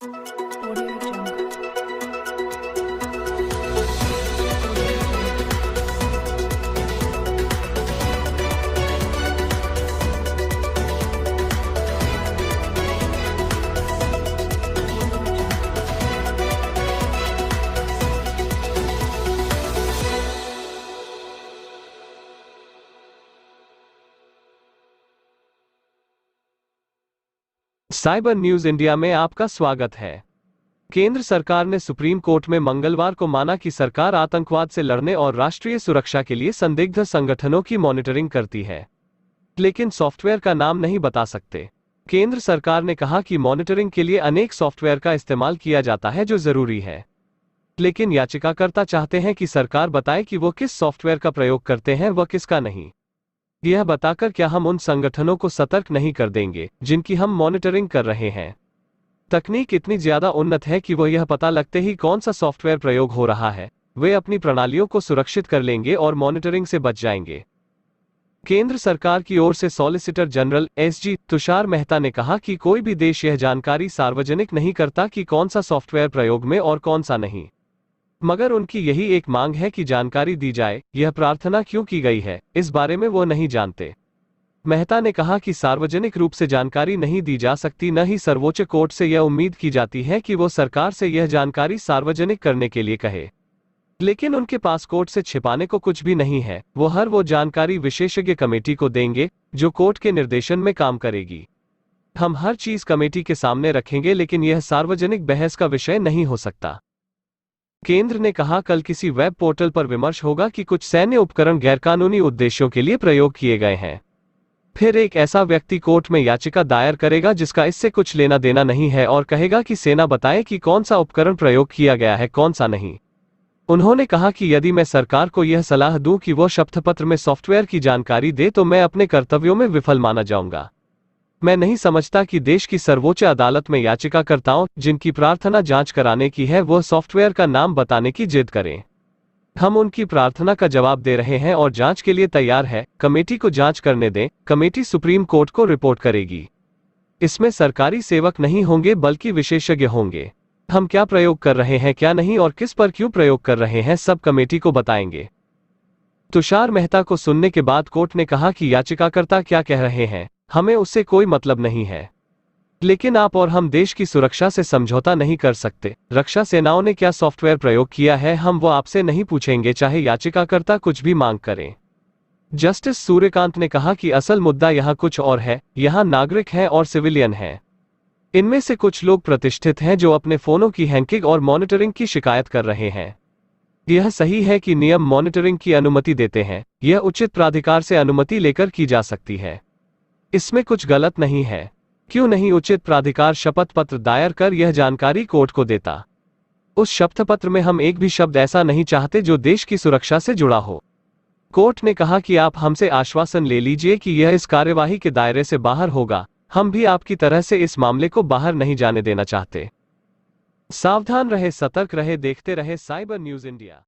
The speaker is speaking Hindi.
Audio Jungle. Cyber news India में आपका स्वागत है। केंद्र सरकार ने सुप्रीम कोर्ट में मंगलवार को माना कि सरकार आतंकवाद से लड़ने और राष्ट्रीय सुरक्षा के लिए संदिग्ध संगठनों की मॉनिटरिंग करती है, लेकिन सॉफ्टवेयर का नाम नहीं बता सकते। केंद्र सरकार ने कहा कि मॉनिटरिंग के लिए अनेक सॉफ्टवेयर का इस्तेमाल किया जाता है जो जरूरी है, लेकिन याचिकाकर्ता चाहते हैं कि सरकार बताए कि वो किस सॉफ्टवेयर का प्रयोग करते हैं व किसका नहीं। यह बताकर क्या हम उन संगठनों को सतर्क नहीं कर देंगे जिनकी हम मॉनिटरिंग कर रहे हैं। तकनीक इतनी ज्यादा उन्नत है कि वो यह पता लगते ही कौन सा सॉफ्टवेयर प्रयोग हो रहा है, वे अपनी प्रणालियों को सुरक्षित कर लेंगे और मॉनिटरिंग से बच जाएंगे। केंद्र सरकार की ओर से solicitor general SG Tushar Mehta ने कहा कि कोई भी देश यह जानकारी सार्वजनिक नहीं करता कि कौन सा सॉफ्टवेयर प्रयोग में और कौन सा नहीं, मगर उनकी यही एक मांग है कि जानकारी दी जाए। यह प्रार्थना क्यों की गई है, इस बारे में वो नहीं जानते। मेहता ने कहा कि सार्वजनिक रूप से जानकारी नहीं दी जा सकती, न ही सर्वोच्च कोर्ट से यह उम्मीद की जाती है कि वो सरकार से यह जानकारी सार्वजनिक करने के लिए कहे, लेकिन उनके पास कोर्ट से छिपाने को कुछ भी नहीं है। वो हर वो जानकारी विशेषज्ञ कमेटी को देंगे जो कोर्ट के निर्देशन में काम करेगी। हम हर चीज कमेटी के सामने रखेंगे, लेकिन यह सार्वजनिक बहस का विषय नहीं हो सकता। केंद्र ने कहा कल किसी वेब पोर्टल पर विमर्श होगा कि कुछ सैन्य उपकरण गैरकानूनी उद्देश्यों के लिए प्रयोग किए गए हैं। फिर एक ऐसा व्यक्ति कोर्ट में याचिका दायर करेगा जिसका इससे कुछ लेना देना नहीं है और कहेगा कि सेना बताए कि कौन सा उपकरण प्रयोग किया गया है, कौन सा नहीं। उन्होंने कहा कि यदि मैं सरकार को यह सलाह दूं कि वो शपथपत्र में सॉफ्टवेयर की जानकारी दे तो मैं अपने कर्तव्यों में विफल माना जाऊंगा। मैं नहीं समझता कि देश की सर्वोच्च अदालत में याचिकाकर्ताओं जिनकी प्रार्थना जांच कराने की है वो सॉफ्टवेयर का नाम बताने की जिद करें। हम उनकी प्रार्थना का जवाब दे रहे हैं और जांच के लिए तैयार है। कमेटी को जांच करने दें, कमेटी सुप्रीम कोर्ट को रिपोर्ट करेगी। इसमें सरकारी सेवक नहीं होंगे बल्कि विशेषज्ञ होंगे। हम क्या प्रयोग कर रहे हैं, क्या नहीं और किस पर क्यों प्रयोग कर रहे हैं, सब कमेटी को बताएंगे। तुषार मेहता को सुनने के बाद कोर्ट ने कहा कि याचिकाकर्ता क्या कह रहे हैं हमें उससे कोई मतलब नहीं है, लेकिन आप और हम देश की सुरक्षा से समझौता नहीं कर सकते। रक्षा सेनाओं ने क्या सॉफ्टवेयर प्रयोग किया है हम वो आपसे नहीं पूछेंगे, चाहे याचिकाकर्ता कुछ भी मांग करें। जस्टिस सूर्यकांत ने कहा कि असल मुद्दा यहाँ कुछ और है। यहाँ नागरिक हैं और सिविलियन हैं। इनमें से कुछ लोग प्रतिष्ठित हैं जो अपने फोनों की हैकिंग और मॉनिटरिंग की शिकायत कर रहे हैं। यह सही है कि नियम मॉनिटरिंग की अनुमति देते हैं, यह उचित प्राधिकार से अनुमति लेकर की जा सकती है, इसमें कुछ गलत नहीं है। क्यों नहीं उचित प्राधिकार शपथ पत्र दायर कर यह जानकारी कोर्ट को देता। उस शपथ पत्र में हम एक भी शब्द ऐसा नहीं चाहते जो देश की सुरक्षा से जुड़ा हो। कोर्ट ने कहा कि आप हमसे आश्वासन ले लीजिए कि यह इस कार्यवाही के दायरे से बाहर होगा। हम भी आपकी तरह से इस मामले को बाहर नहीं जाने देना चाहते। सावधान रहे, सतर्क रहे, देखते रहे साइबर न्यूज इंडिया।